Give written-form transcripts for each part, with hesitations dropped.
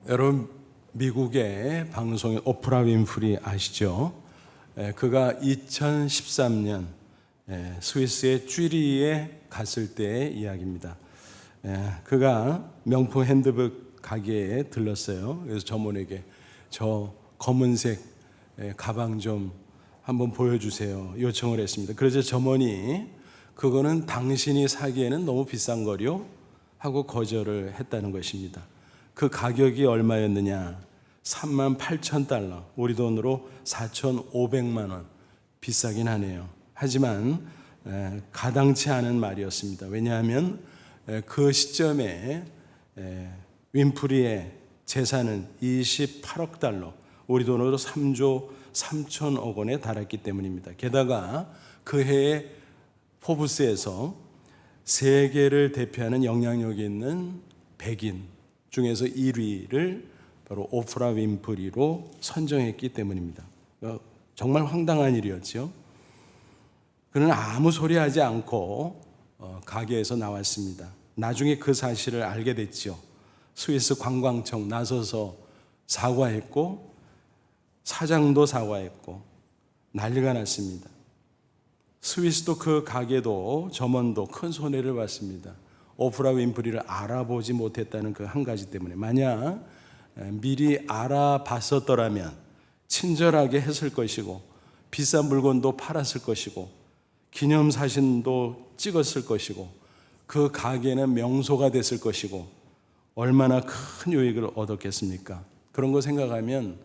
여러분, 미국의 방송인 오프라 윈프리 아시죠? 그가 2013년 스위스의 쥐리히에 갔을 때의 이야기입니다. 그가 명품 핸드백 가게에 들렀어요. 그래서 점원에게 저 검은색 가방 좀 한번 보여주세요 요청을 했습니다. 그래서 점원이 그거는 당신이 사기에는 너무 비싼 거요 하고 거절을 했다는 것입니다. 그 가격이 얼마였느냐? 38,000달러, 우리 돈으로 4,500만 원. 비싸긴 하네요. 하지만 가당치 않은 말이었습니다. 왜냐하면 그 시점에 윈프리의 재산은 28억 달러, 우리 돈으로 3조 3천억 원에 달했기 때문입니다. 게다가 그 해에 포브스에서 세계를 대표하는 영향력이 있는 백인 중에서 1위를 바로 오프라 윈프리로 선정했기 때문입니다. 정말 황당한 일이었죠. 그는 아무 소리 하지 않고 가게에서 나왔습니다. 나중에 그 사실을 알게 됐죠. 스위스 관광청 나서서 사과했고 사장도 사과했고 난리가 났습니다. 스위스도 그 가게도 점원도 큰 손해를 봤습니다. 오프라 윈프리를 알아보지 못했다는 그 한 가지 때문에. 만약 미리 알아봤었더라면 친절하게 했을 것이고 비싼 물건도 팔았을 것이고 기념사진도 찍었을 것이고 그 가게는 명소가 됐을 것이고 얼마나 큰 유익을 얻었겠습니까? 그런 거 생각하면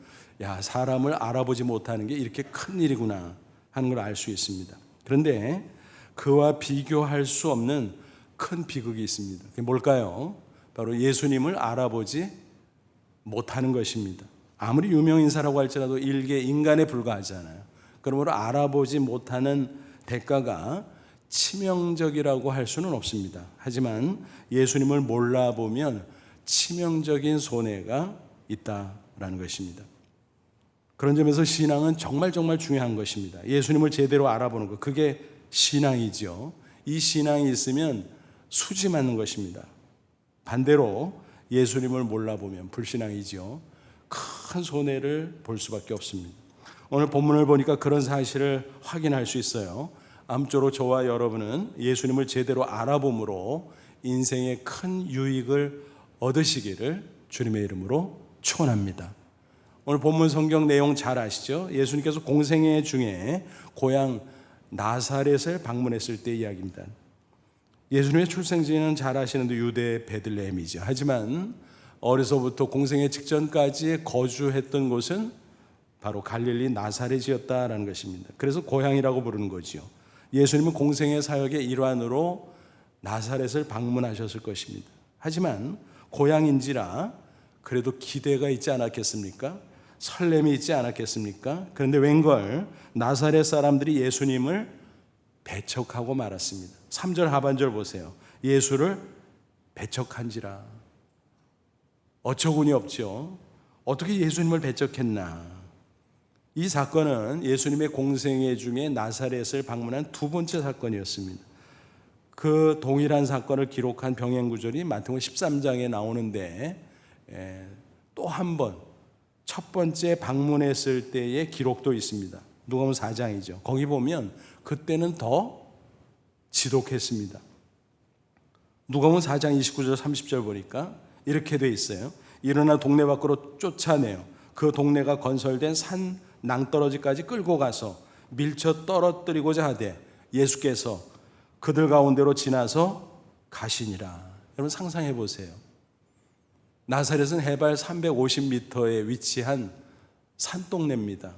사람을 알아보지 못하는 게 이렇게 큰 일이구나 하는 걸 알 수 있습니다. 그런데 그와 비교할 수 없는 큰 비극이 있습니다. 그게 뭘까요? 바로 예수님을 알아보지 못하는 것입니다. 아무리 유명인사라고 할지라도 일개 인간에 불과하잖아요. 그러므로 알아보지 못하는 대가가 치명적이라고 할 수는 없습니다. 하지만 예수님을 몰라보면 치명적인 손해가 있다라는 것입니다. 그런 점에서 신앙은 정말 중요한 것입니다. 예수님을 제대로 알아보는 것, 그게 신앙이죠. 이 신앙이 있으면 수지 맞는 것입니다. 반대로 예수님을 몰라보면 불신앙이죠. 큰 손해를 볼 수밖에 없습니다. 오늘 본문을 보니까 그런 사실을 확인할 수 있어요. 아무쪼록 저와 여러분은 예수님을 제대로 알아봄으로 인생의 큰 유익을 얻으시기를 주님의 이름으로 축원합니다. 오늘 본문 성경 내용 잘 아시죠? 예수님께서 공생애 중에 고향 나사렛을 방문했을 때 이야기입니다. 예수님의 출생지는 잘 아시는데 유대 베들레헴이죠. 하지만 어려서부터 공생애 직전까지 거주했던 곳은 바로 갈릴리 나사렛이었다라는 것입니다. 그래서 고향이라고 부르는 거죠. 예수님은 공생애 사역의 일환으로 나사렛을 방문하셨을 것입니다. 하지만 고향인지라 그래도 기대가 있지 않았겠습니까? 설렘이 있지 않았겠습니까? 그런데 웬걸 나사렛 사람들이 예수님을 배척하고 말았습니다. 3절 하반절 보세요. 예수를 배척한지라. 어처구니 없죠. 어떻게 예수님을 배척했나? 이 사건은 예수님의 공생애 중에 나사렛을 방문한 두 번째 사건이었습니다. 그 동일한 사건을 기록한 병행구절이 마태복음 13장에 나오는데 또 한 번 첫 번째 방문했을 때의 기록도 있습니다. 누가복음 4장이죠. 거기 보면 그때는 더 지독했습니다. 누가복음 4장 29절 30절 보니까 이렇게 돼 있어요. 일어나 동네 밖으로 쫓아내요. 그 동네가 건설된 산 낭떠러지까지 끌고 가서 밀쳐 떨어뜨리고자 하되 예수께서 그들 가운데로 지나서 가시니라. 여러분 상상해 보세요. 나사렛은 해발 350m에 위치한 산동네입니다.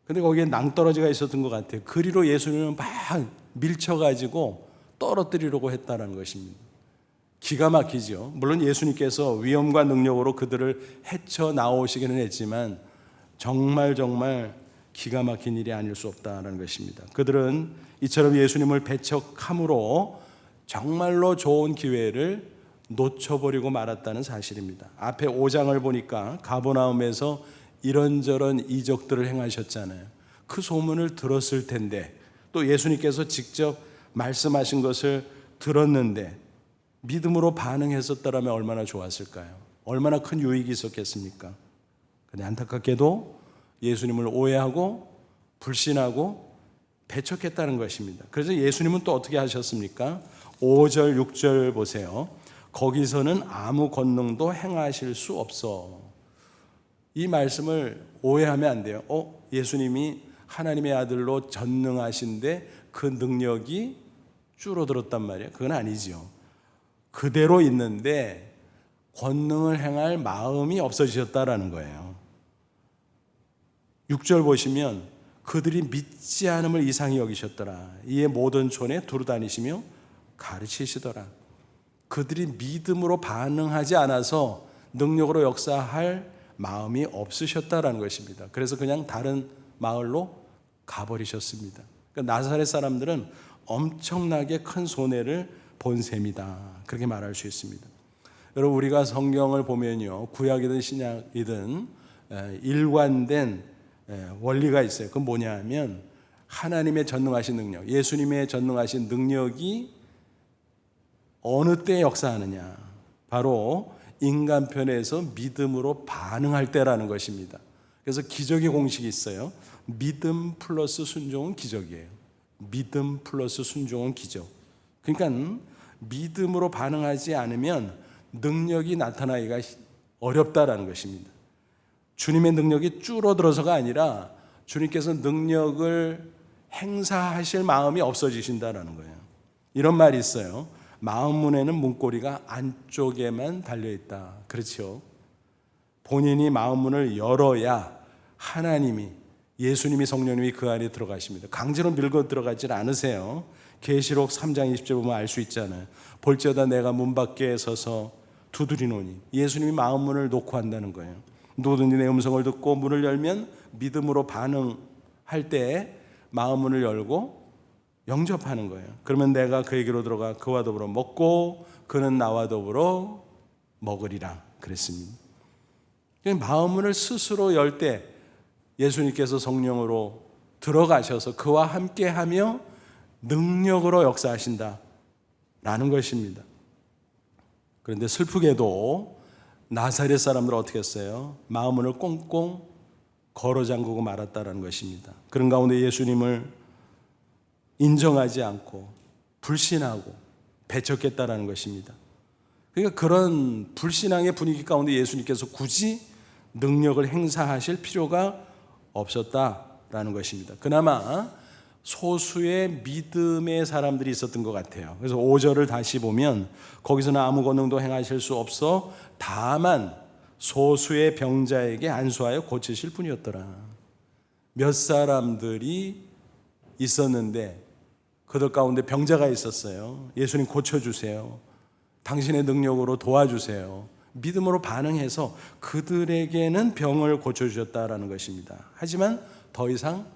근데 거기에 낭떠러지가 있었던 것 같아요. 그리로 예수님은 막 밀쳐가지고 떨어뜨리려고 했다는 것입니다. 기가 막히죠. 물론 예수님께서 위엄과 능력으로 그들을 헤쳐나오시기는 했지만 정말 기가 막힌 일이 아닐 수 없다는 것입니다. 그들은 이처럼 예수님을 배척함으로 정말로 좋은 기회를 놓쳐버리고 말았다는 사실입니다. 앞에 5장을 보니까 가버나움에서 이런저런 이적들을 행하셨잖아요. 그 소문을 들었을 텐데 또 예수님께서 직접 말씀하신 것을 들었는데 믿음으로 반응했었더라면 얼마나 좋았을까요? 얼마나 큰 유익이 있었겠습니까? 근데 안타깝게도 예수님을 오해하고 불신하고 배척했다는 것입니다. 그래서 예수님은 또 어떻게 하셨습니까? 5절 6절 보세요. 거기서는 아무 권능도 행하실 수 없어. 이 말씀을 오해하면 안 돼요. 예수님이 하나님의 아들로 전능하신데 그 능력이 줄어들었단 말이에요. 그건 아니죠. 그대로 있는데 권능을 행할 마음이 없어지셨다라는 거예요. 6절 보시면 그들이 믿지 않음을 이상히 여기셨더라. 이에 모든 촌에 두루 다니시며 가르치시더라. 그들이 믿음으로 반응하지 않아서 능력으로 역사할 마음이 없으셨다라는 것입니다. 그래서 그냥 다른 마을로 가버리셨습니다. 그러니까 나사렛 사람들은 엄청나게 큰 손해를 본 셈이다. 그렇게 말할 수 있습니다. 여러분, 우리가 성경을 보면요, 구약이든 신약이든 일관된 원리가 있어요. 그건 뭐냐 하면 하나님의 전능하신 능력, 예수님의 전능하신 능력이 어느 때 역사하느냐, 바로 인간 편에서 믿음으로 반응할 때라는 것입니다. 그래서 기적의 공식이 있어요. 믿음 플러스 순종은 기적이에요. 믿음 플러스 순종은 기적. 그러니까 믿음으로 반응하지 않으면 능력이 나타나기가 어렵다라는 것입니다. 주님의 능력이 줄어들어서가 아니라 주님께서 능력을 행사하실 마음이 없어지신다라는 거예요. 이런 말이 있어요. 마음 문에는 문고리가 안쪽에만 달려있다. 그렇죠. 본인이 마음 문을 열어야 하나님이, 예수님이, 성령님이 그 안에 들어가십니다. 강제로 밀고 들어가질 않으세요. 계시록 3장 20절 보면 알 수 있잖아요. 볼지어다 내가 문 밖에 서서 두드리노니. 예수님이 마음 문을 놓고 한다는 거예요. 누구든지 내 음성을 듣고 문을 열면 믿음으로 반응할 때 마음 문을 열고 영접하는 거예요. 그러면 내가 그에게로 들어가 그와 더불어 먹고 그는 나와 더불어 먹으리라 그랬습니다. 마음 문을 스스로 열 때 예수님께서 성령으로 들어가셔서 그와 함께하며 능력으로 역사하신다라는 것입니다. 그런데 슬프게도 나사렛 사람들은 어떻게 했어요? 마음 문을 꽁꽁 걸어 잠그고 말았다라는 것입니다. 그런 가운데 예수님을 인정하지 않고 불신하고 배척했다라는 것입니다. 그러니까 그런 불신앙의 분위기 가운데 예수님께서 굳이 능력을 행사하실 필요가 없었다라는 것입니다. 그나마 소수의 믿음의 사람들이 있었던 것 같아요. 그래서 5절을 다시 보면 거기서는 아무 권능도 행하실 수 없어 다만 소수의 병자에게 안수하여 고치실 뿐이었더라. 몇 사람들이 있었는데 그들 가운데 병자가 있었어요. 예수님 고쳐주세요. 당신의 능력으로 도와주세요. 믿음으로 반응해서 그들에게는 병을 고쳐주셨다라는 것입니다. 하지만 더 이상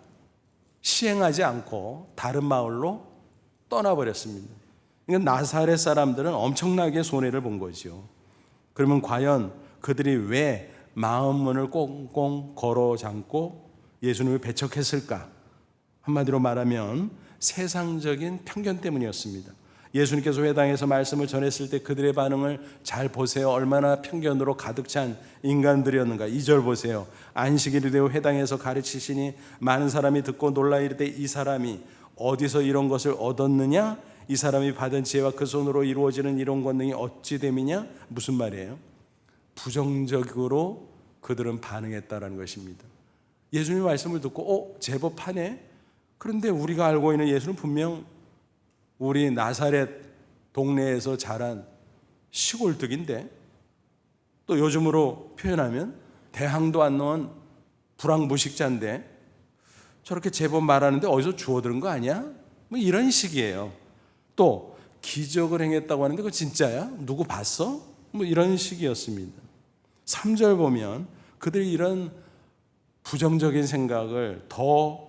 시행하지 않고 다른 마을로 떠나버렸습니다. 그러니까 나사렛 사람들은 엄청나게 손해를 본 거죠. 그러면 과연 그들이 왜 마음 문을 꽁꽁 걸어 잠고 예수님을 배척했을까? 한마디로 말하면 세상적인 편견 때문이었습니다. 예수님께서 회당에서 말씀을 전했을 때 그들의 반응을 잘 보세요. 얼마나 편견으로 가득 찬 인간들이었는가. 2절 보세요. 안식일이 되어 회당에서 가르치시니 많은 사람이 듣고 놀라 이르되 이 사람이 어디서 이런 것을 얻었느냐? 이 사람이 받은 지혜와 그 손으로 이루어지는 이런 권능이 어찌 됨이냐? 무슨 말이에요? 부정적으로 그들은 반응했다라는 것입니다. 예수님의 말씀을 듣고 제법 하네? 그런데 우리가 알고 있는 예수는 분명 우리 나사렛 동네에서 자란 시골뜨기인데, 또 요즘으로 표현하면 대항도 안 넣은 불황무식자인데 저렇게 제법 말하는데 어디서 주워들은 거 아니야? 뭐 이런 식이에요. 또 기적을 행했다고 하는데 그거 진짜야? 누구 봤어? 뭐 이런 식이었습니다. 3절 보면 그들이 이런 부정적인 생각을 더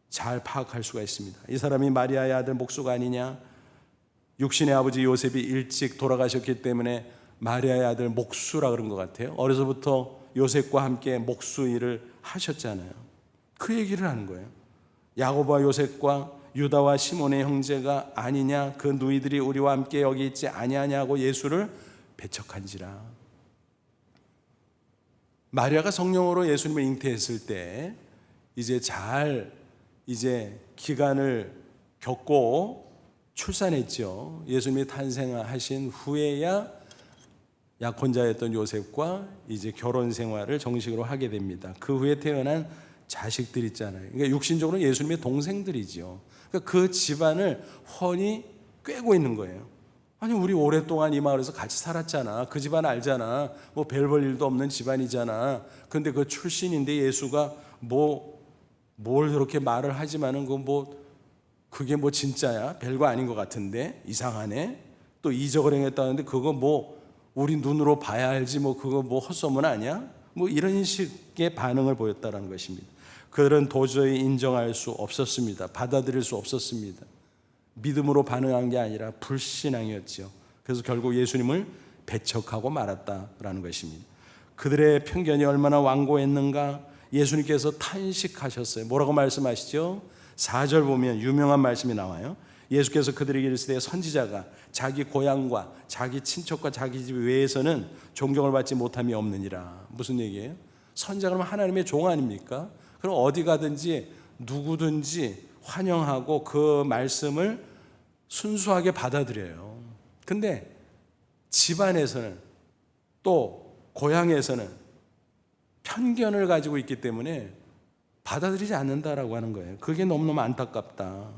잘 파악할 수가 있습니다. 이 사람이 마리아의 아들 목수가 아니냐? 육신의 아버지 요셉이 일찍 돌아가셨기 때문에 마리아의 아들 목수라 그런 것 같아요. 어려서부터 요셉과 함께 목수 일을 하셨잖아요. 그 얘기를 하는 거예요. 야고보와 요셉과 유다와 시몬의 형제가 아니냐? 그 누이들이 우리와 함께 여기 있지 아니하냐고 예수를 배척한지라. 마리아가 성령으로 예수님을 잉태했을 때 이제 기간을 겪고 출산했죠. 예수님이 탄생하신 후에야 약혼자였던 요셉과 이제 결혼 생활을 정식으로 하게 됩니다. 그 후에 태어난 자식들 있잖아요. 그러니까 육신적으로 예수님의 동생들이죠. 그러니까 그 집안을 훤히 꿰고 있는 거예요. 아니, 우리 오랫동안 이 마을에서 같이 살았잖아. 그 집안 알잖아. 뭐 별 볼 일도 없는 집안이잖아. 근데 그 출신인데 예수가 뭘 그렇게 말을 하지만은 그게 진짜야? 별거 아닌 것 같은데 이상하네. 또 이적을 행했다는데 그거 우리 눈으로 봐야 알지 그거 헛소문 아니야? 이런 식의 반응을 보였다는 것입니다. 그들은 도저히 인정할 수 없었습니다. 받아들일 수 없었습니다. 믿음으로 반응한 게 아니라 불신앙이었죠. 그래서 결국 예수님을 배척하고 말았다라는 것입니다. 그들의 편견이 얼마나 완고했는가. 예수님께서 탄식하셨어요. 뭐라고 말씀하시죠? 4절 보면 유명한 말씀이 나와요. 예수께서 그들에게 이르시되 선지자가 자기 고향과 자기 친척과 자기 집 외에서는 존경을 받지 못함이 없느니라. 무슨 얘기예요? 선지자가 그러면 하나님의 종 아닙니까? 그럼 어디 가든지 누구든지 환영하고 그 말씀을 순수하게 받아들여요. 근데 집안에서는 또 고향에서는 편견을 가지고 있기 때문에 받아들이지 않는다라고 하는 거예요. 그게 너무너무 안타깝다.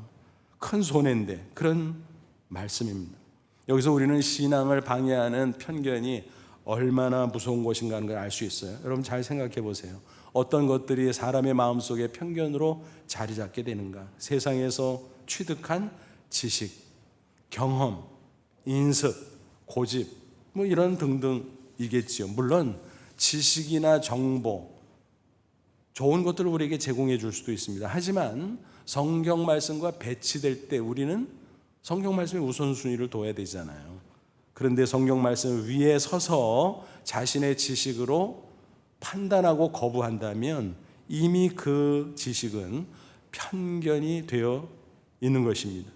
큰 손해인데 그런 말씀입니다. 여기서 우리는 신앙을 방해하는 편견이 얼마나 무서운 것인가 하는 걸 알 수 있어요. 여러분 잘 생각해 보세요. 어떤 것들이 사람의 마음속에 편견으로 자리 잡게 되는가. 세상에서 취득한 지식, 경험, 인습, 고집 이런 등등이겠지요. 물론 지식이나 정보, 좋은 것들을 우리에게 제공해 줄 수도 있습니다. 하지만 성경 말씀과 배치될 때 우리는 성경 말씀의 우선순위를 둬야 되잖아요. 그런데 성경 말씀 위에 서서 자신의 지식으로 판단하고 거부한다면 이미 그 지식은 편견이 되어 있는 것입니다.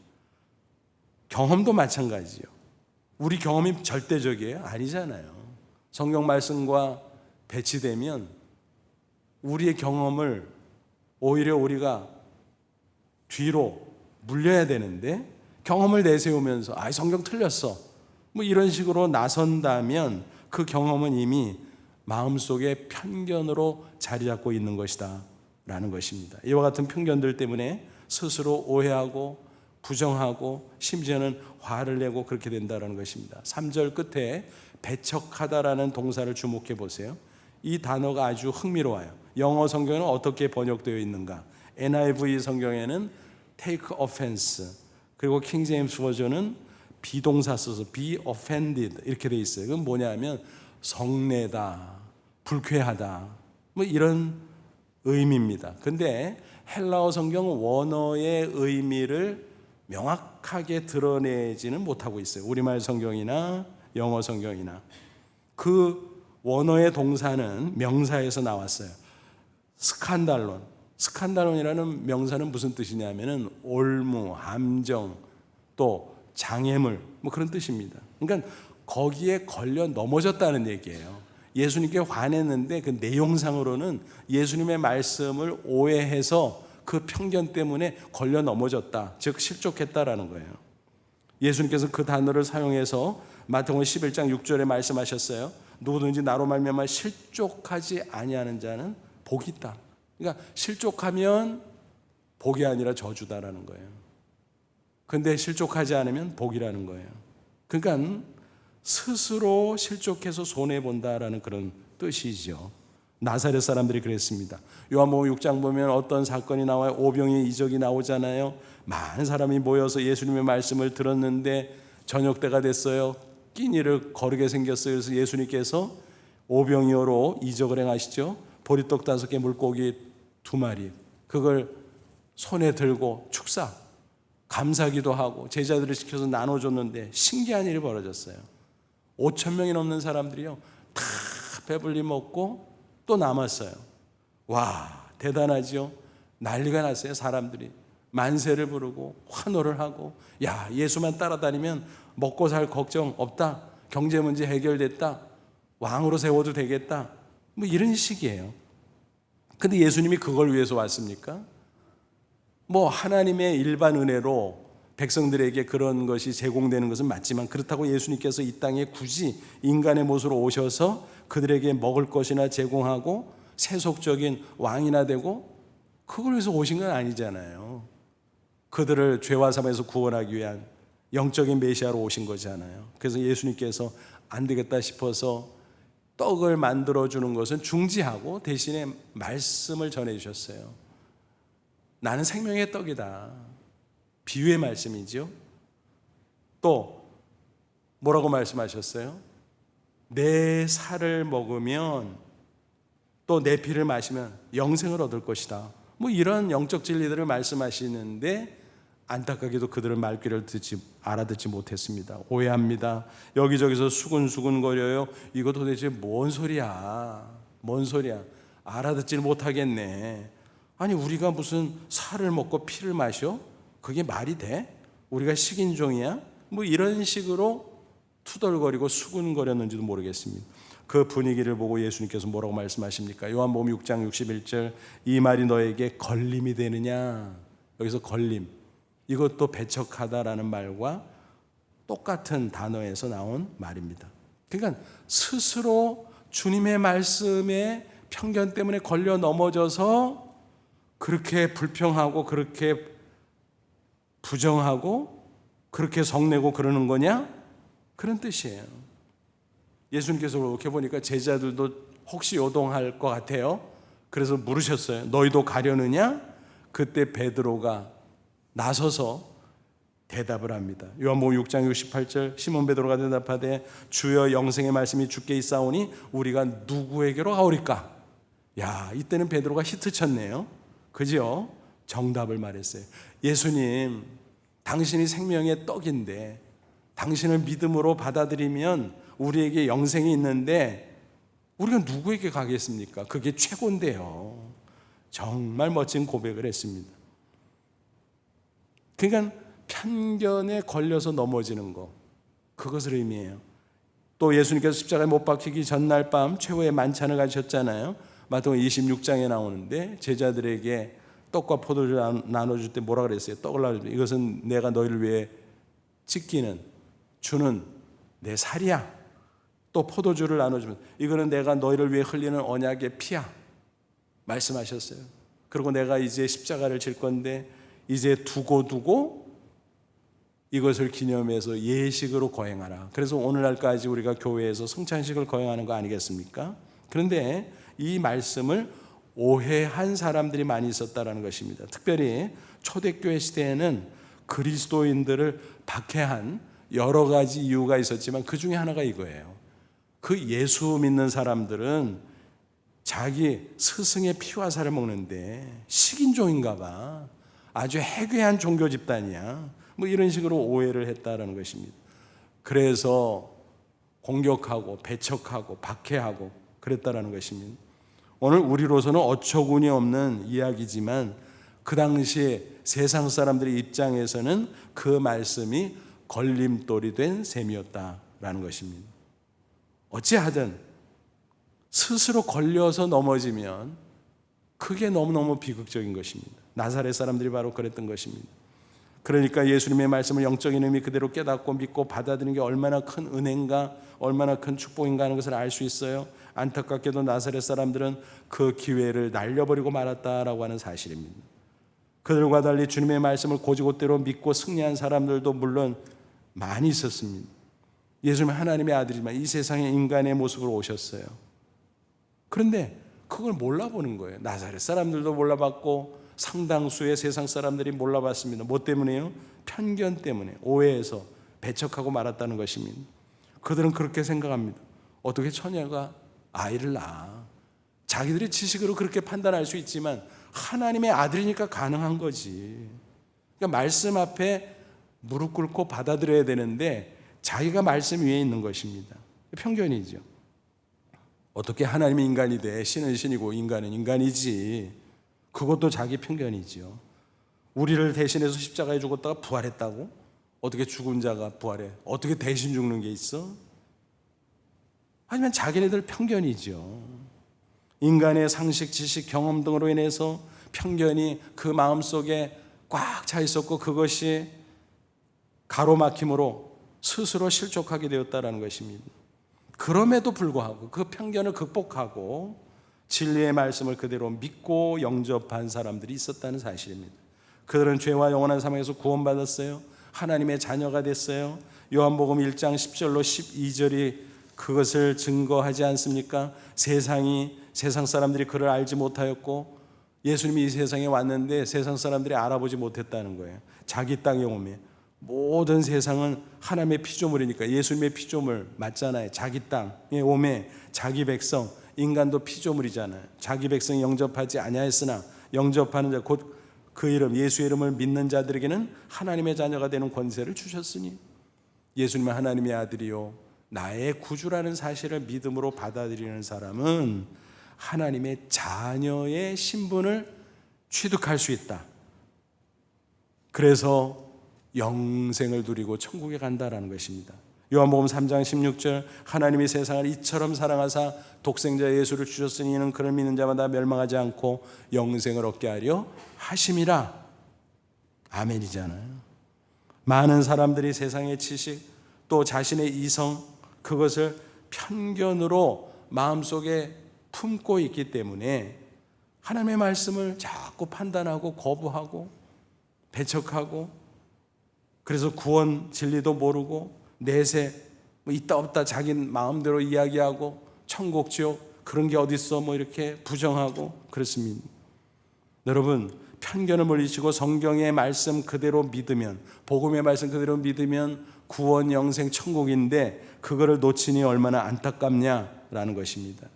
경험도 마찬가지요. 우리 경험이 절대적이에요? 아니잖아요. 성경 말씀과 배치되면 우리의 경험을 오히려 우리가 뒤로 물려야 되는데 경험을 내세우면서 성경 틀렸어 이런 식으로 나선다면 그 경험은 이미 마음속에 편견으로 자리 잡고 있는 것이다 라는 것입니다. 이와 같은 편견들 때문에 스스로 오해하고 부정하고 심지어는 화를 내고 그렇게 된다는 것입니다. 3절 끝에 배척하다라는 동사를 주목해 보세요. 이 단어가 아주 흥미로워요. 영어 성경에는 어떻게 번역되어 있는가? NIV 성경에는 take offense, 그리고 킹 제임스 버전은 비동사 써서 be offended 이렇게 되어 있어요. 그건 뭐냐면 성내다, 불쾌하다 이런 의미입니다. 근데 헬라어 성경은 원어의 의미를 명확하게 드러내지는 못하고 있어요. 우리말 성경이나 영어 성경이나. 그 원어의 동사는 명사에서 나왔어요. 스칸달론이라는 명사는 무슨 뜻이냐면은 올무, 함정, 또 장애물 그런 뜻입니다. 그러니까 거기에 걸려 넘어졌다는 얘기예요. 예수님께 화냈는데 그 내용상으로는 예수님의 말씀을 오해해서 그 편견 때문에 걸려 넘어졌다, 즉 실족했다라는 거예요. 예수님께서 그 단어를 사용해서 마태복음 11장 6절에 말씀하셨어요. 누구든지 나로 말미암아 실족하지 아니하는 자는 복이 있다. 그러니까 실족하면 복이 아니라 저주다라는 거예요. 근데 실족하지 않으면 복이라는 거예요. 그러니까 스스로 실족해서 손해본다라는 그런 뜻이죠. 나사렛 사람들이 그랬습니다. 요한복음 6장 보면 어떤 사건이 나와요. 오병이의 이적이 나오잖아요. 많은 사람이 모여서 예수님의 말씀을 들었는데 저녁 때가 됐어요. 끼니를 거르게 생겼어요. 그래서 예수님께서 오병이어로 이적을 행하시죠. 보리떡 5개, 물고기 2마리, 그걸 손에 들고 축사, 감사기도 하고 제자들을 시켜서 나눠줬는데 신기한 일이 벌어졌어요. 5,000명이 넘는 사람들이요, 다 배불리 먹고 또 남았어요. 와, 대단하죠. 난리가 났어요. 사람들이 만세를 부르고 환호를 하고, 야, 예수만 따라다니면 먹고 살 걱정 없다, 경제 문제 해결됐다, 왕으로 세워도 되겠다 뭐 이런 식이에요. 근데 예수님이 그걸 위해서 왔습니까? 뭐 하나님의 일반 은혜로 백성들에게 그런 것이 제공되는 것은 맞지만, 그렇다고 예수님께서 이 땅에 굳이 인간의 모습으로 오셔서 그들에게 먹을 것이나 제공하고 세속적인 왕이나 되고 그걸 위해서 오신 건 아니잖아요. 그들을 죄와 사망에서 구원하기 위한 영적인 메시아로 오신 거잖아요. 그래서 예수님께서 안 되겠다 싶어서 떡을 만들어주는 것은 중지하고 대신에 말씀을 전해주셨어요. 나는 생명의 떡이다. 비유의 말씀이죠. 또 뭐라고 말씀하셨어요? 내 살을 먹으면 또 내 피를 마시면 영생을 얻을 것이다. 뭐 이런 영적 진리들을 말씀하시는데 안타깝게도 그들은 말귀를 알아듣지 못했습니다. 오해합니다. 여기저기서 수근수근거려요. 이거 도대체 뭔 소리야? 뭔 소리야? 알아듣질 못하겠네. 아니 우리가 무슨 살을 먹고 피를 마셔? 그게 말이 돼? 우리가 식인종이야? 뭐 이런 식으로 투덜거리고 수근거렸는지도 모르겠습니다. 그 분위기를 보고 예수님께서 뭐라고 말씀하십니까? 요한복음 6장 61절, 이 말이 너에게 걸림이 되느냐? 여기서 걸림, 이것도 배척하다라는 말과 똑같은 단어에서 나온 말입니다. 그러니까 스스로 주님의 말씀에 편견 때문에 걸려 넘어져서 그렇게 불평하고 그렇게 부정하고 그렇게 성내고 그러는 거냐? 그런 뜻이에요. 예수님께서 이렇게 보니까 제자들도 혹시 요동할 것 같아요. 그래서 물으셨어요. 너희도 가려느냐? 그때 베드로가 나서서 대답을 합니다. 요한복음 6장 68절, 시몬 베드로가 대답하되 주여 영생의 말씀이 주께 있사오니 우리가 누구에게로 가오리까? 야, 이때는 베드로가 히트 쳤네요. 그죠? 정답을 말했어요. 예수님, 당신이 생명의 떡인데 당신을 믿음으로 받아들이면 우리에게 영생이 있는데 우리가 누구에게 가겠습니까? 그게 최고인데요. 정말 멋진 고백을 했습니다. 그러니까 편견에 걸려서 넘어지는 거, 그것을 의미해요. 또 예수님께서 십자가에 못 박히기 전날 밤 최후의 만찬을 가지셨잖아요. 마태복음 26장에 나오는데 제자들에게 떡과 포도주를 나눠줄 때 뭐라 그랬어요? 떡을 나눠줄 때 이것은 내가 너희를 위해 찢기는 주는 내 살이야. 또 포도주를 나눠주면 이거는 내가 너희를 위해 흘리는 언약의 피야 말씀하셨어요. 그리고 내가 이제 십자가를 질 건데 이제 두고 이것을 기념해서 예식으로 거행하라. 그래서 오늘날까지 우리가 교회에서 성찬식을 거행하는 거 아니겠습니까? 그런데 이 말씀을 오해한 사람들이 많이 있었다는 것입니다. 특별히 초대교회 시대에는 그리스도인들을 박해한 여러 가지 이유가 있었지만 그 중에 하나가 이거예요. 그 예수 믿는 사람들은 자기 스승의 피와 살을 먹는데 식인종인가 봐. 아주 해괴한 종교 집단이야. 뭐 이런 식으로 오해를 했다라는 것입니다. 그래서 공격하고 배척하고 박해하고 그랬다라는 것입니다. 오늘 우리로서는 어처구니 없는 이야기지만 그 당시에 세상 사람들의 입장에서는 그 말씀이 걸림돌이 된 셈이었다라는 것입니다. 어찌하든 스스로 걸려서 넘어지면 그게 너무너무 비극적인 것입니다. 나사렛 사람들이 바로 그랬던 것입니다. 그러니까 예수님의 말씀을 영적인 의미 그대로 깨닫고 믿고 받아들이는 게 얼마나 큰 은혜인가, 얼마나 큰 축복인가 하는 것을 알 수 있어요. 안타깝게도 나사렛 사람들은 그 기회를 날려버리고 말았다라고 하는 사실입니다. 그들과 달리 주님의 말씀을 곧이곧대로 믿고 승리한 사람들도 물론 많이 있었습니다. 예수님은 하나님의 아들이지만 이 세상에 인간의 모습으로 오셨어요. 그런데 그걸 몰라보는 거예요. 나사렛 사람들도 몰라봤고 상당수의 세상 사람들이 몰라봤습니다. 뭐 때문에요? 편견 때문에, 오해해서 배척하고 말았다는 것입니다. 그들은 그렇게 생각합니다. 어떻게 처녀가 아이를 낳아? 자기들의 지식으로 그렇게 판단할 수 있지만 하나님의 아들이니까 가능한 거지. 그러니까 말씀 앞에 무릎 꿇고 받아들여야 되는데 자기가 말씀 위에 있는 것입니다. 편견이죠. 어떻게 하나님이 인간이 돼? 신은 신이고 인간은 인간이지. 그것도 자기 편견이죠. 우리를 대신해서 십자가에 죽었다가 부활했다고? 어떻게 죽은 자가 부활해? 어떻게 대신 죽는 게 있어? 하지만 자기네들 편견이죠. 인간의 상식, 지식, 경험 등으로 인해서 편견이 그 마음속에 꽉 차 있었고 그것이 가로막힘으로 스스로 실족하게 되었다는 것입니다. 그럼에도 불구하고 그 편견을 극복하고 진리의 말씀을 그대로 믿고 영접한 사람들이 있었다는 사실입니다. 그들은 죄와 영원한 사망에서 구원받았어요. 하나님의 자녀가 됐어요. 요한복음 1장 10절로 12절이 그것을 증거하지 않습니까? 세상 사람들이 그를 알지 못하였고 예수님이 이 세상에 왔는데 세상 사람들이 알아보지 못했다는 거예요. 자기 땅에 오매 모든 세상은 하나님의 피조물이니까 예수님의 피조물 맞잖아요. 자기 땅에 오매 자기 백성, 인간도 피조물이잖아요. 자기 백성이 영접하지 아니하였으나 영접하는 자 곧 그 이름 예수의 이름을 믿는 자들에게는 하나님의 자녀가 되는 권세를 주셨으니 예수님은 하나님의 아들이요 나의 구주라는 사실을 믿음으로 받아들이는 사람은 하나님의 자녀의 신분을 취득할 수 있다. 그래서 영생을 누리고 천국에 간다라는 것입니다. 요한복음 3장 16절 하나님이 세상을 이처럼 사랑하사 독생자 예수를 주셨으니 이는 그를 믿는 자마다 멸망하지 않고 영생을 얻게 하려 하심이라. 아멘이잖아요. 많은 사람들이 세상의 지식 또 자신의 이성 그것을 편견으로 마음속에 품고 있기 때문에 하나님의 말씀을 자꾸 판단하고 거부하고 배척하고 그래서 구원 진리도 모르고 내세 뭐 있다 없다 자기 마음대로 이야기하고 천국 지옥 그런 게 어딨어 뭐 이렇게 부정하고 그렇습니다. 여러분 편견을 물리치고 성경의 말씀 그대로 믿으면 복음의 말씀 그대로 믿으면 구원 영생 천국인데 그거를 놓치니 얼마나 안타깝냐라는 것입니다.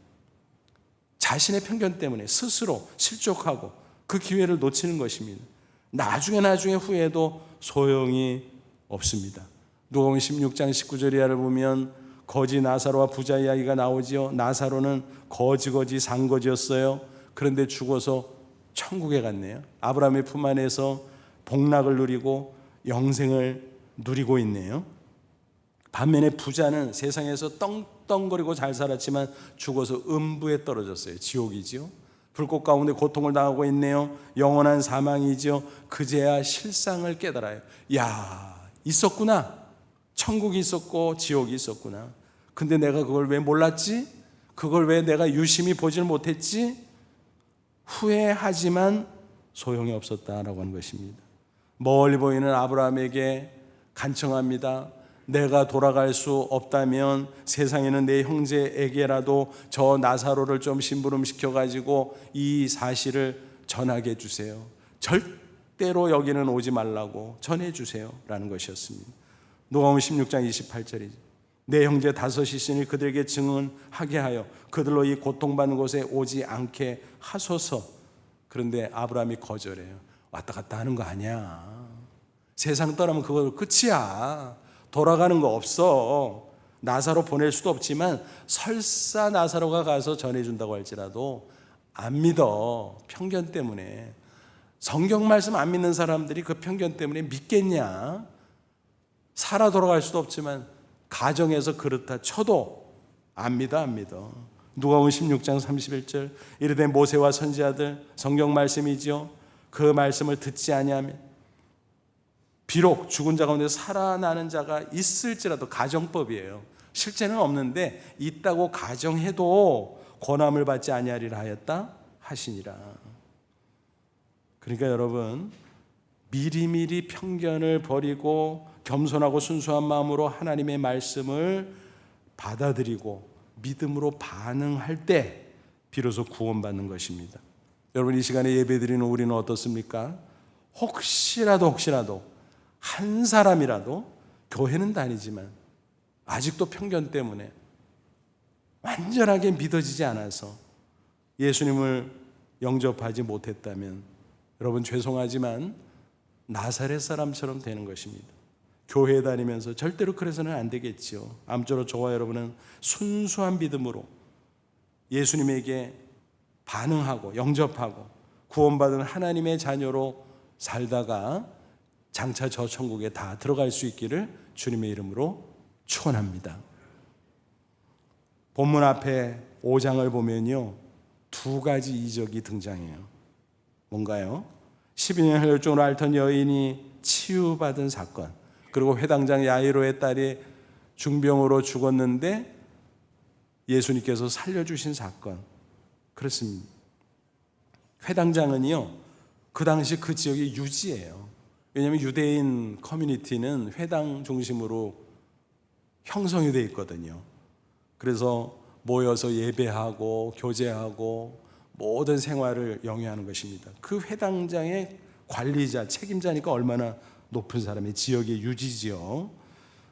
자신의 편견 때문에 스스로 실족하고 그 기회를 놓치는 것입니다. 나중에 후회도 소용이 없습니다. 누가복음 16장 19절 이하를 보면 거지 나사로와 부자 이야기가 나오지요. 나사로는 거지 산거지였어요. 그런데 죽어서 천국에 갔네요. 아브라함의 품 안에서 복락을 누리고 영생을 누리고 있네요. 반면에 부자는 세상에서 떵떵거리고 잘 살았지만 죽어서 음부에 떨어졌어요. 지옥이지요. 불꽃 가운데 고통을 당하고 있네요. 영원한 사망이지요. 그제야 실상을 깨달아요. 야, 있었구나. 천국이 있었고 지옥이 있었구나. 근데 내가 그걸 왜 몰랐지? 그걸 왜 내가 유심히 보질 못했지? 후회하지만 소용이 없었다라고 하는 것입니다. 멀리 보이는 아브라함에게 간청합니다. 내가 돌아갈 수 없다면 세상에는 내 형제에게라도 저 나사로를 좀 심부름시켜가지고 이 사실을 전하게 해주세요. 절대로 여기는 오지 말라고 전해주세요 라는 것이었습니다. 누가복음 16장 28절이죠. 내 형제 다섯이 있으니 그들에게 증언하게 하여 그들로 이 고통받는 곳에 오지 않게 하소서. 그런데 아브라함이 거절해요. 왔다 갔다 하는 거 아니야. 세상 떠나면 그거 끝이야. 돌아가는 거 없어. 나사로 보낼 수도 없지만 설사 나사로가 가서 전해준다고 할지라도 안 믿어. 편견 때문에. 성경 말씀 안 믿는 사람들이 그 편견 때문에 믿겠냐? 살아 돌아갈 수도 없지만 가정에서 그렇다 쳐도 안 믿어. 누가복음 16장 31절 이르되 모세와 선지자들 성경 말씀이지요. 그 말씀을 듣지 아니하면 비록 죽은 자 가운데 살아나는 자가 있을지라도 가정법이에요. 실제는 없는데 있다고 가정해도 권함을 받지 아니하리라 하였다 하시니라. 그러니까 여러분 미리미리 편견을 버리고 겸손하고 순수한 마음으로 하나님의 말씀을 받아들이고 믿음으로 반응할 때 비로소 구원받는 것입니다. 여러분 이 시간에 예배드리는 우리는 어떻습니까? 혹시라도 한 사람이라도 교회는 다니지만 아직도 편견 때문에 완전하게 믿어지지 않아서 예수님을 영접하지 못했다면 여러분 죄송하지만 나사렛 사람처럼 되는 것입니다. 교회에 다니면서 절대로 그래서는 안 되겠지요. 아무쪼록 저와 여러분은 순수한 믿음으로 예수님에게 반응하고 영접하고 구원받은 하나님의 자녀로 살다가 장차 저 천국에 다 들어갈 수 있기를 주님의 이름으로 축원합니다. 본문 앞에 5장을 보면요. 두 가지 이적이 등장해요. 뭔가요? 12년 혈증으로 앓던 여인이 치유받은 사건, 그리고 회당장 야이로의 딸이 중병으로 죽었는데 예수님께서 살려주신 사건. 그렇습니다. 회당장은요, 그 당시 그 지역의 유지예요. 왜냐하면 유대인 커뮤니티는 회당 중심으로 형성이 되어 있거든요. 그래서 모여서 예배하고 교제하고 모든 생활을 영위하는 것입니다. 그 회당장의 관리자, 책임자니까 얼마나 높은 사람이, 지역의 유지지요.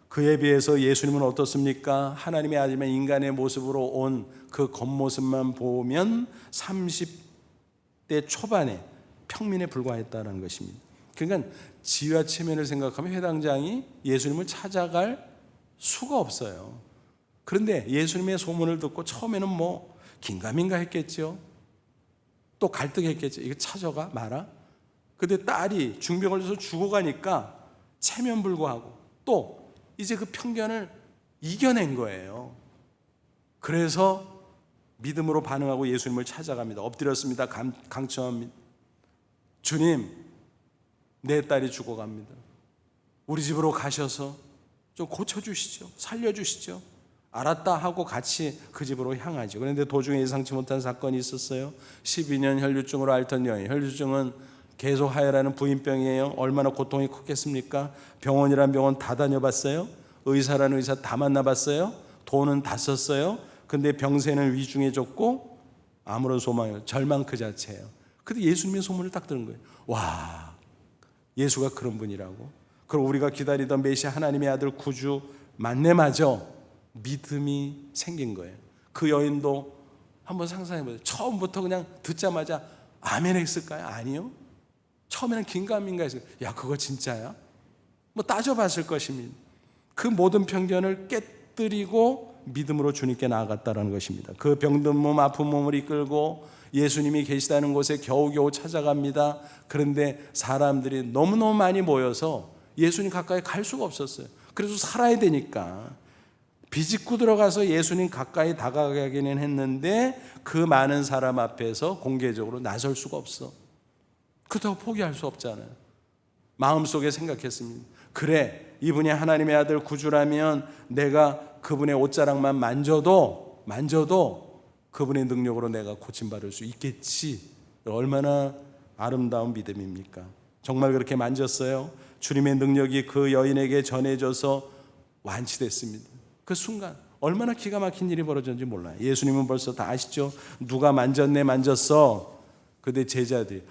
그에 비해서 예수님은 어떻습니까? 하나님의 아들이면 인간의 모습으로 온 그 겉모습만 보면 30대 초반에 평민에 불과했다는 것입니다. 그러니까 지위와 체면을 생각하면 회당장이 예수님을 찾아갈 수가 없어요. 그런데 예수님의 소문을 듣고 처음에는 뭐 긴가민가 했겠죠. 또 갈등했겠죠. 이거 찾아가 마라. 근데 딸이 중병을 져서 죽어가니까 체면불구하고 또 이제 그 편견을 이겨낸 거예요. 그래서 믿음으로 반응하고 예수님을 찾아갑니다. 엎드렸습니다. 강청합니다. 주님, 내 딸이 죽어갑니다. 우리 집으로 가셔서 좀 고쳐주시죠. 살려주시죠. 알았다 하고 같이 그 집으로 향하죠. 그런데 도중에 예상치 못한 사건이 있었어요. 12년 혈류증으로 앓던 여인. 혈류증은 계속 하혈하는 부인병이에요. 얼마나 고통이 컸겠습니까? 병원이란 병원 다 다녀봤어요. 의사라는 의사 다 만나봤어요. 돈은 다 썼어요. 근데 병세는 위중해졌고 아무런 소망이, 절망 그 자체예요. 근데 예수님의 소문을 딱 들은 거예요. 와, 예수가 그런 분이라고. 그리고 우리가 기다리던 메시아 하나님의 아들 구주 맞네, 맞아. 믿음이 생긴 거예요. 그 여인도 한번 상상해보세요. 처음부터 그냥 듣자마자 아멘 했을까요? 아니요. 처음에는 긴가민가 했어요. 야, 그거 진짜야? 뭐 따져봤을 것입니다. 그 모든 편견을 깨뜨리고 믿음으로 주님께 나아갔다는 것입니다. 그 병든 몸, 아픈 몸을 이끌고 예수님이 계시다는 곳에 겨우겨우 찾아갑니다. 그런데 사람들이 너무너무 많이 모여서 예수님 가까이 갈 수가 없었어요. 그래서 살아야 되니까 비집고 들어가서 예수님 가까이 다가가기는 했는데 그 많은 사람 앞에서 공개적으로 나설 수가 없어. 그렇다고 포기할 수 없잖아요. 마음속에 생각했습니다. 그래, 이분이 하나님의 아들 구주라면 내가 그분의 옷자락만 만져도 그분의 능력으로 내가 고침받을 수 있겠지. 얼마나 아름다운 믿음입니까? 정말 그렇게 만졌어요. 주님의 능력이 그 여인에게 전해져서 완치됐습니다. 그 순간 얼마나 기가 막힌 일이 벌어졌는지 몰라요. 예수님은 벌써 다 아시죠? 누가 만졌네, 만졌어. 근데 제자들이,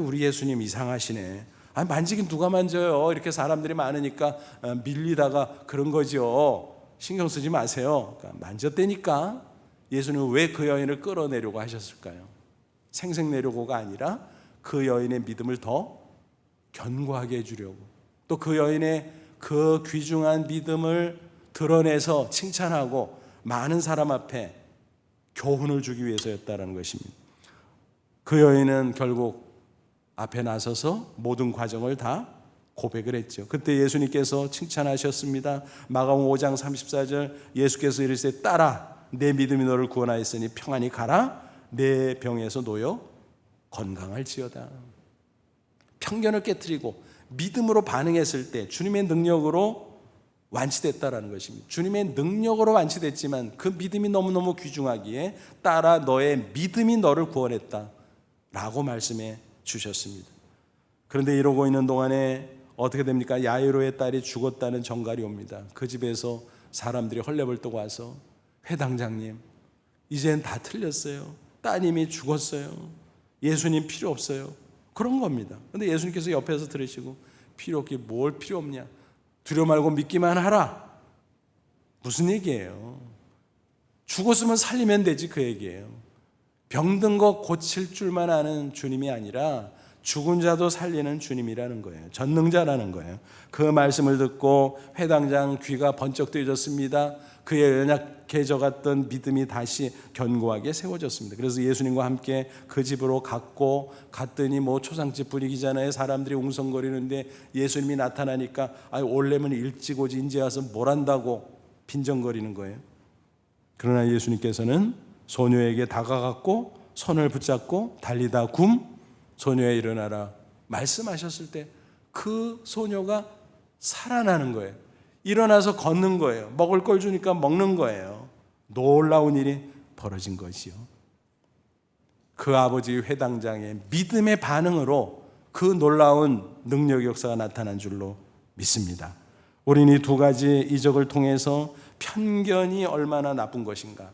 우리 예수님 이상하시네. 만지긴 누가 만져요. 이렇게 사람들이 많으니까 밀리다가 그런 거죠. 신경 쓰지 마세요. 그러니까 만졌다니까. 예수님은 왜 그 여인을 끌어내려고 하셨을까요? 생색내려고가 아니라 그 여인의 믿음을 더 견고하게 해주려고, 또 그 여인의 그 귀중한 믿음을 드러내서 칭찬하고 많은 사람 앞에 교훈을 주기 위해서였다는 것입니다. 그 여인은 결국 앞에 나서서 모든 과정을 다 고백을 했죠. 그때 예수님께서 칭찬하셨습니다. 마가복음 5장 34절, 예수께서 이르시되 딸아, 내 믿음이 너를 구원하였으니 평안히 가라. 내 병에서 놓여 건강할지어다. 편견을 깨뜨리고 믿음으로 반응했을 때 주님의 능력으로 완치됐다라는 것입니다. 주님의 능력으로 완치됐지만 그 믿음이 너무너무 귀중하기에 딸아, 너의 믿음이 너를 구원했다 라고 말씀해 주셨습니다. 그런데 이러고 있는 동안에 어떻게 됩니까? 야이로의 딸이 죽었다는 전갈이 옵니다. 그 집에서 사람들이 헐레벌떡 와서, 회당장님, 이젠 다 틀렸어요. 따님이 죽었어요. 예수님 필요 없어요. 그런 겁니다. 그런데 예수님께서 옆에서 들으시고, 필요 없게 뭘 필요 없냐? 두려워 말고 믿기만 하라. 무슨 얘기예요? 죽었으면 살리면 되지, 그 얘기예요. 병든 거 고칠 줄만 아는 주님이 아니라 죽은 자도 살리는 주님이라는 거예요. 전능자라는 거예요. 그 말씀을 듣고 회당장 귀가 번쩍 뜨여졌습니다. 그의 연약해져갔던 믿음이 다시 견고하게 세워졌습니다. 그래서 예수님과 함께 그 집으로 갔더니 뭐 초상집 분위기잖아요. 사람들이 웅성거리는데 예수님이 나타나니까 올래면 일찍 오지 인제 와서 뭘 한다고 빈정거리는 거예요. 그러나 예수님께서는 소녀에게 다가갔고 손을 붙잡고 달리다 소녀야 일어나라 말씀하셨을 때 그 소녀가 살아나는 거예요. 일어나서 걷는 거예요. 먹을 걸 주니까 먹는 거예요. 놀라운 일이 벌어진 것이요. 그 아버지 회당장의 믿음의 반응으로 그 놀라운 능력 역사가 나타난 줄로 믿습니다. 우리는 이 두 가지 이적을 통해서 편견이 얼마나 나쁜 것인가,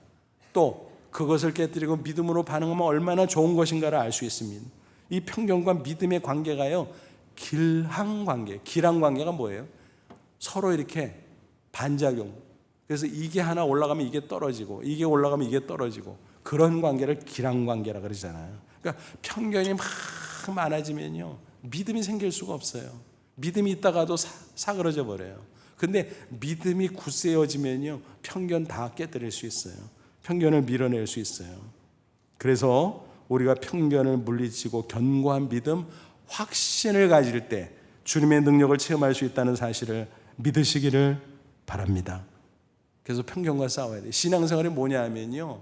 또 그것을 깨뜨리고 믿음으로 반응하면 얼마나 좋은 것인가를 알 수 있습니다. 이 편견과 믿음의 관계가요, 길항관계. 길항관계가 뭐예요? 서로 이렇게 반작용. 그래서 이게 하나 올라가면 이게 떨어지고, 이게 올라가면 이게 떨어지고, 그런 관계를 길항관계라 그러잖아요. 그러니까 편견이 막 많아지면요, 믿음이 생길 수가 없어요. 믿음이 있다가도 사그러져 버려요. 근데 믿음이 굳세어지면요, 편견 다 깨뜨릴 수 있어요. 편견을 밀어낼 수 있어요. 그래서 우리가 편견을 물리치고 견고한 믿음, 확신을 가질 때 주님의 능력을 체험할 수 있다는 사실을 믿으시기를 바랍니다. 그래서 편견과 싸워야 돼요. 신앙생활이 뭐냐 하면요,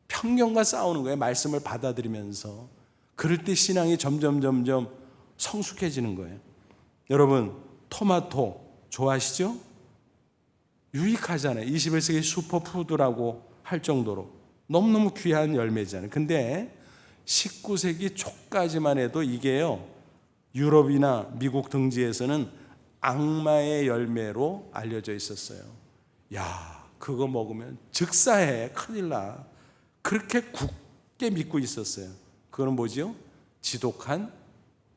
편견과 싸우는 거예요. 말씀을 받아들이면서. 그럴 때 신앙이 점점 성숙해지는 거예요. 여러분, 토마토 좋아하시죠? 유익하잖아요. 21세기 슈퍼푸드라고 할 정도로 너무너무 귀한 열매잖아요. 근데 19세기 초까지만 해도 이게요, 유럽이나 미국 등지에서는 악마의 열매로 알려져 있었어요. 야, 그거 먹으면 즉사해, 큰일 나. 그렇게 굳게 믿고 있었어요. 그건 뭐죠? 지독한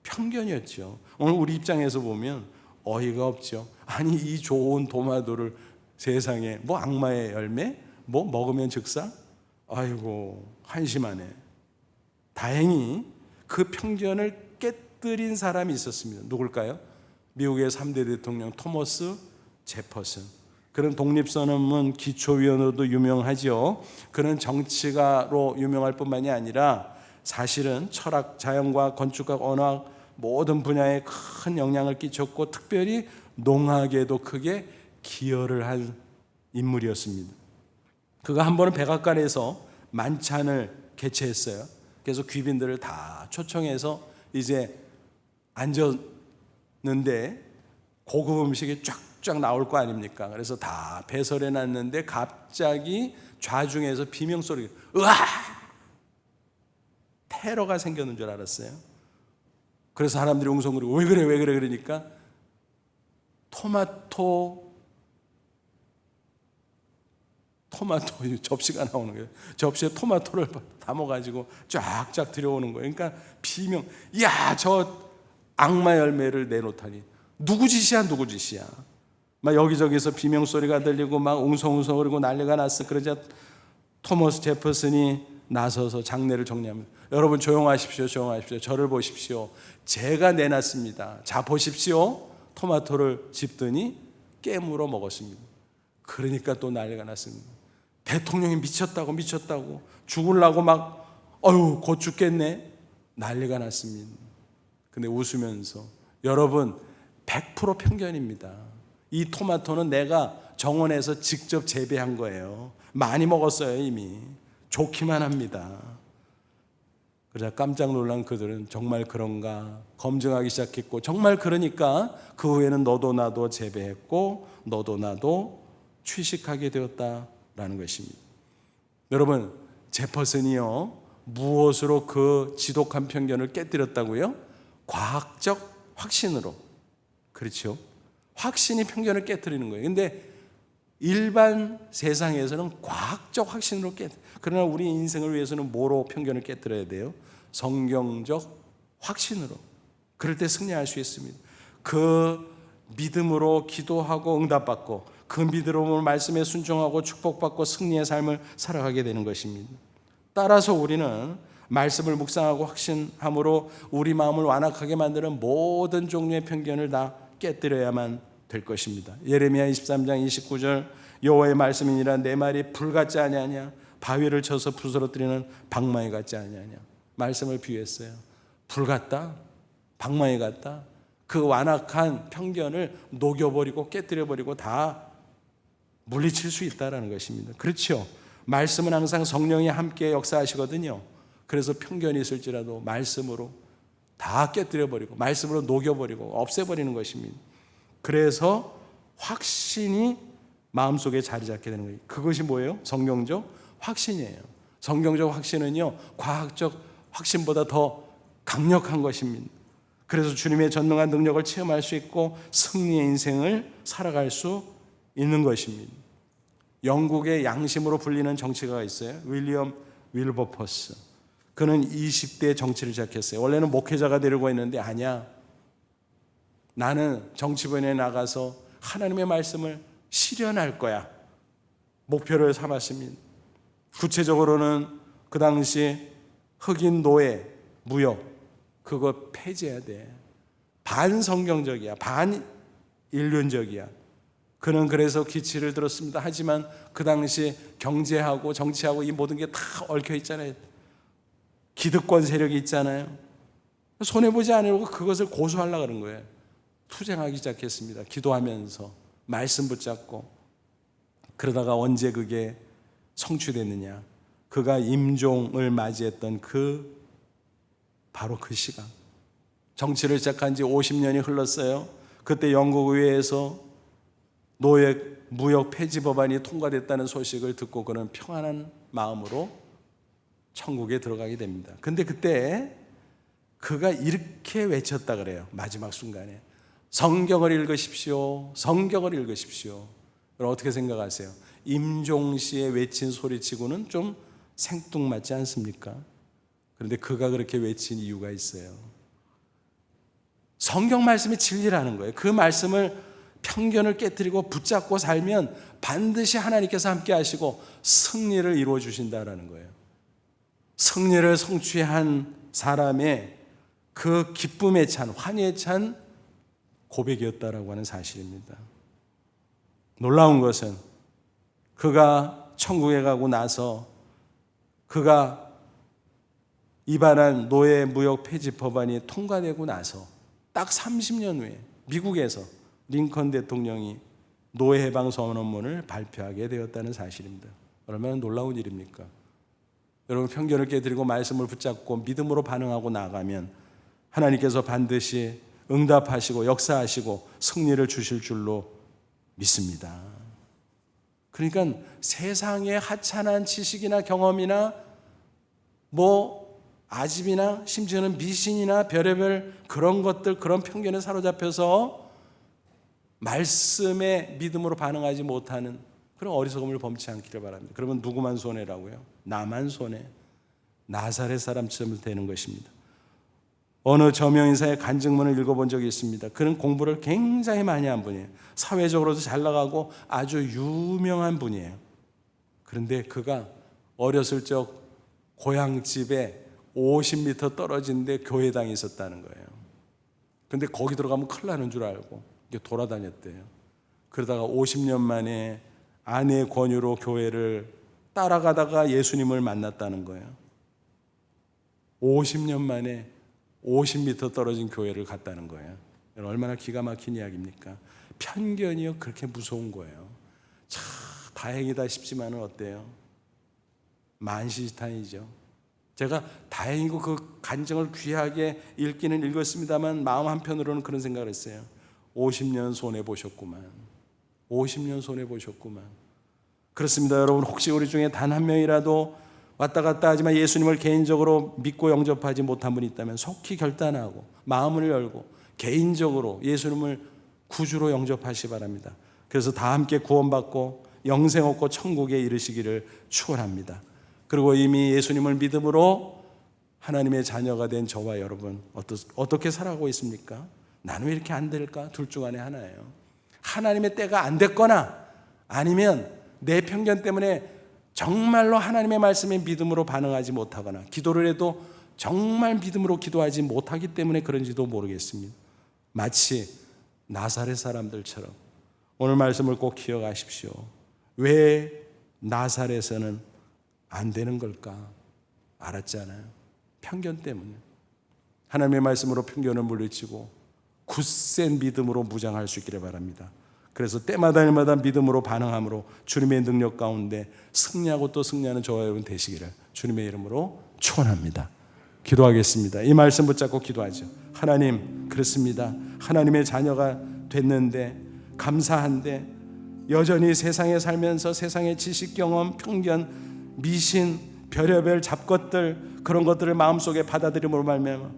편견이었죠. 오늘 우리 입장에서 보면 어이가 없죠. 아니, 이 좋은 도마도를 세상에 뭐 악마의 열매? 뭐 먹으면 즉사? 아이고, 한심하네. 다행히 그 편견을 깨뜨린 사람이 있었습니다. 누굴까요? 미국의 3대 대통령 토머스 제퍼슨. 그런 독립선언문 기초위원으로도 유명하죠. 그는 정치가로 유명할 뿐만이 아니라 사실은 철학, 자연과학, 건축학, 언어학 모든 분야에 큰 영향을 끼쳤고, 특별히 농학에도 크게 기여를 한 인물이었습니다. 그가 한 번은 백악관에서 만찬을 개최했어요. 그래서 귀빈들을 다 초청해서 이제 앉았는데 고급 음식이 쫙쫙 나올 거 아닙니까? 그래서 다 배설해 놨는데 갑자기 좌중에서 비명소리, 으아! 테러가 생겼는 줄 알았어요. 그래서 사람들이 웅성거리고 왜 그래 그러니까 토마토 접시가 나오는 거예요. 접시에 토마토를 담아가지고 쫙쫙 들여오는 거예요. 그러니까 비명, 야, 저 악마 열매를 내놓다니 누구 짓이야. 막 여기저기서 비명 소리가 들리고 막 웅성웅성거리고 난리가 났어. 그러자 토머스 제퍼슨이 나서서 장례를 정리합니다. 여러분 조용하십시오. 저를 보십시오. 제가 내놨습니다. 자, 보십시오. 토마토를 집더니 깨물어 먹었습니다. 그러니까 또 난리가 났습니다. 대통령이 미쳤다고 죽으려고 막 곧 죽겠네, 난리가 났습니다. 근데 웃으면서, 여러분 100% 편견입니다. 이 토마토는 내가 정원에서 직접 재배한 거예요. 많이 먹었어요. 이미 좋기만 합니다. 그러자 깜짝 놀란 그들은 정말 그런가 검증하기 시작했고, 정말 그러니까 그 후에는 너도 나도 재배했고 너도 나도 취식하게 되었다라는 것입니다. 여러분, 제퍼슨이요, 무엇으로 그 지독한 편견을 깨뜨렸다고요? 과학적 확신으로. 그렇죠? 확신이 편견을 깨뜨리는 거예요. 근데 일반 세상에서는 과학적 확신으로 그러나 우리 인생을 위해서는 뭐로 편견을 깨뜨려야 돼요? 성경적 확신으로. 그럴 때 승리할 수 있습니다. 그 믿음으로 기도하고 응답받고, 그 믿음으로 말씀에 순종하고 축복받고 승리의 삶을 살아가게 되는 것입니다. 따라서 우리는 말씀을 묵상하고 확신함으로 우리 마음을 완악하게 만드는 모든 종류의 편견을 다 깨뜨려야만 될 것입니다. 예레미야 23장 29절, 여호와의 말씀이니라 내 말이 불 같지 아니하냐, 바위를 쳐서 부스러뜨리는 방망이 같지 아니하냐. 말씀을 비유했어요. 불 같다, 방망이 같다. 그 완악한 편견을 녹여버리고 깨뜨려버리고 다 물리칠 수 있다는 것입니다. 그렇죠? 말씀은 항상 성령이 함께 역사하시거든요. 그래서 편견이 있을지라도 말씀으로 다 깨뜨려버리고 말씀으로 녹여버리고 없애버리는 것입니다. 그래서 확신이 마음속에 자리 잡게 되는 거예요. 그것이 뭐예요? 성경적 확신이에요. 성경적 확신은요, 과학적 확신보다 더 강력한 것입니다. 그래서 주님의 전능한 능력을 체험할 수 있고 승리의 인생을 살아갈 수 있는 것입니다. 영국의 양심으로 불리는 정치가가 있어요. 윌리엄 윌버퍼스. 그는 20대 정치를 시작했어요. 원래는 목회자가 되려고 했는데 아니야, 나는 정치본에 나가서 하나님의 말씀을 실현할 거야, 목표를 삼았습니다. 구체적으로는 그 당시 흑인 노예, 무역, 그거 폐지해야 돼. 반성경적이야, 반인륜적이야. 그는 그래서 기치를 들었습니다. 하지만 그 당시 경제하고 정치하고 이 모든 게 다 얽혀 있잖아요. 기득권 세력이 있잖아요. 손해보지 않으려고 그것을 고수하려고 그런 거예요. 투쟁하기 시작했습니다. 기도하면서 말씀 붙잡고. 그러다가 언제 그게 성취됐느냐, 그가 임종을 맞이했던 바로 그 시간, 정치를 시작한 지 50년이 흘렀어요. 그때 영국 의회에서 노예 무역 폐지 법안이 통과됐다는 소식을 듣고 그는 평안한 마음으로 천국에 들어가게 됩니다. 근데 그때 그가 이렇게 외쳤다 그래요. 마지막 순간에 성경을 읽으십시오, 성경을 읽으십시오. 여러분 어떻게 생각하세요? 임종 씨의 외친 소리치고는 좀 생뚱맞지 않습니까? 그런데 그가 그렇게 외친 이유가 있어요. 성경 말씀이 진리라는 거예요. 그 말씀을 편견을 깨뜨리고 붙잡고 살면 반드시 하나님께서 함께 하시고 승리를 이루어 주신다라는 거예요. 승리를 성취한 사람의 그 기쁨에 찬, 환희에 찬 고백이었다라고 하는 사실입니다. 놀라운 것은 그가 천국에 가고 나서 그가 입안한 노예 무역 폐지 법안이 통과되고 나서 딱 30년 후에 미국에서 링컨 대통령이 노예 해방 선언문을 발표하게 되었다는 사실입니다. 얼마나 놀라운 일입니까? 여러분, 편견을 깨뜨리고 말씀을 붙잡고 믿음으로 반응하고 나가면 하나님께서 반드시 응답하시고 역사하시고 승리를 주실 줄로 믿습니다. 그러니까 세상의 하찮은 지식이나 경험이나 아집이나 심지어는 미신이나 별의별 그런 것들, 그런 편견에 사로잡혀서 말씀에 믿음으로 반응하지 못하는 그런 어리석음을 범치 않기를 바랍니다. 그러면 누구만 손해라고요? 나만 손해. 나사렛 사람처럼 되는 것입니다. 어느 저명인사의 간증문을 읽어본 적이 있습니다. 그는 공부를 굉장히 많이 한 분이에요. 사회적으로도 잘 나가고 아주 유명한 분이에요. 그런데 그가 어렸을 적 고향집에 50m 떨어진 데 교회당이 있었다는 거예요. 그런데 거기 들어가면 큰일 나는 줄 알고 돌아다녔대요. 그러다가 50년 만에 아내의 권유로 교회를 따라가다가 예수님을 만났다는 거예요. 50년 만에 50m 떨어진 교회를 갔다는 거예요. 얼마나 기가 막힌 이야기입니까? 편견이요, 그렇게 무서운 거예요. 참 다행이다 싶지만은 어때요? 만시지탄이죠. 제가 다행이고 그 간증을 귀하게 읽기는 읽었습니다만 마음 한편으로는 그런 생각을 했어요. 50년 손해보셨구만. 50년 손해보셨구만. 그렇습니다. 여러분, 혹시 우리 중에 단 한 명이라도 왔다 갔다 하지만 예수님을 개인적으로 믿고 영접하지 못한 분이 있다면 속히 결단하고 마음을 열고 개인적으로 예수님을 구주로 영접하시기 바랍니다. 그래서 다 함께 구원받고 영생 얻고 천국에 이르시기를 축원합니다. 그리고 이미 예수님을 믿음으로 하나님의 자녀가 된 저와 여러분 어떻게 살아가고 있습니까? 나는 왜 이렇게 안 될까? 둘 중 안에 하나예요. 하나님의 때가 안 됐거나 아니면 내 편견 때문에 정말로 하나님의 말씀에 믿음으로 반응하지 못하거나 기도를 해도 정말 믿음으로 기도하지 못하기 때문에 그런지도 모르겠습니다. 마치 나사렛 사람들처럼 오늘 말씀을 꼭 기억하십시오. 왜 나사렛에는 안 되는 걸까? 알았잖아요. 편견 때문에. 하나님의 말씀으로 편견을 물리치고 굳센 믿음으로 무장할 수 있기를 바랍니다. 그래서 때마다 믿음으로 반응함으로 주님의 능력 가운데 승리하고 또 승리하는 저와 여러분 되시기를 주님의 이름으로 축원합니다. 기도하겠습니다. 이 말씀 붙잡고 기도하죠. 하나님, 그렇습니다. 하나님의 자녀가 됐는데 감사한데 여전히 세상에 살면서 세상의 지식, 경험, 편견, 미신, 별의별 잡것들, 그런 것들을 마음속에 받아들임으로 말미암아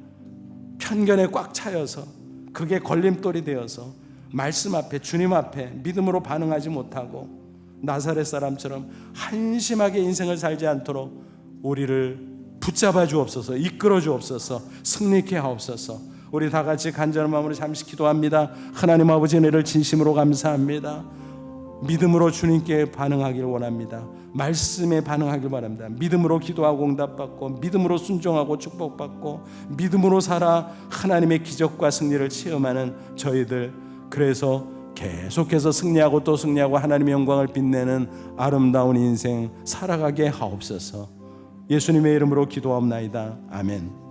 편견에 꽉 차여서 그게 걸림돌이 되어서 말씀 앞에, 주님 앞에 믿음으로 반응하지 못하고 나사렛 사람처럼 한심하게 인생을 살지 않도록 우리를 붙잡아 주옵소서, 이끌어 주옵소서, 승리케 하옵소서. 우리 다 같이 간절한 마음으로 잠시 기도합니다. 하나님 아버지, 은혜를 진심으로 감사합니다. 믿음으로 주님께 반응하길 원합니다. 말씀에 반응하길 바랍니다. 믿음으로 기도하고 응답받고, 믿음으로 순종하고 축복받고, 믿음으로 살아 하나님의 기적과 승리를 체험하는 저희들, 그래서 계속해서 승리하고 또 승리하고 하나님의 영광을 빛내는 아름다운 인생 살아가게 하옵소서. 예수님의 이름으로 기도하옵나이다. 아멘.